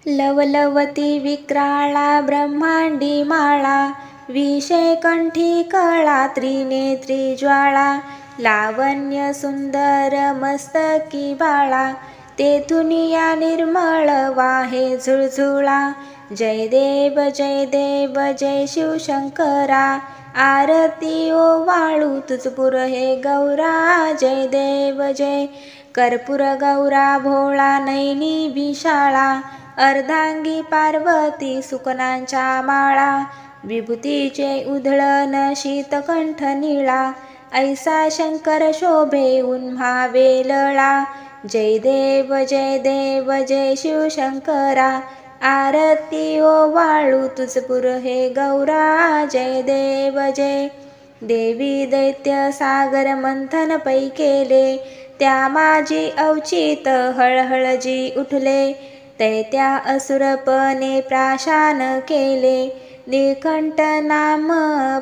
लवलवती विक्राळा ब्रह्मांडी माळा, विषय कंठी कळा त्रिनेत्री ज्वाळा, लावण्य सुंदर मस्तकी बाळा, तेथून या निर्मळ वाहे झुळझुळा. जय देव जय शिवशंकरा, आरती ओवाळू तुझपुर हे गौरा. जय देव जय कर्पूर गौरा भोळा नैनी विशाळा, अर्धांगी पार्वती सुकनांच्या माळा, विभूतीचे उधळण शीतकंठ निळा, ऐसा शंकर शोभे उन्हा वेलळा. जय देव जय शिवशंकरा, आरती ओवाळू तुझपुर हे गौरा. जय देव जय. देवी दैत्य सागर मंथन पै केले, त्या माझी अवचित हळहळ जी उठले, दैत्या असुरपणे प्राशान केले, निळकंठ नाम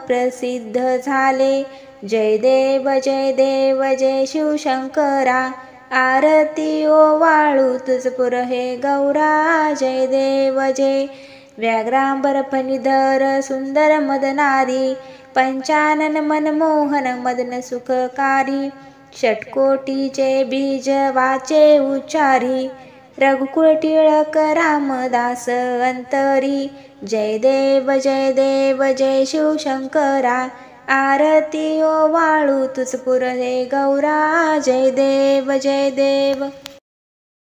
प्रसिद्ध झाले. जय देव जय शिवशंकरा, आरती ओवाळू तुझपुर हे गौरा. जय देव जय. व्याघ्रांबर फणीधर सुंदर मदनारी, पंचानन मनमोहन मदन सुखकारी, षटकोटीचे बीज वाचे उच्चारी, रघुकुळ टिळक रामदास अंतरी. जय देव जय शिवशंकरा, आरती ओवाळू तुझपुर हे गौरा. जय देव जय देव.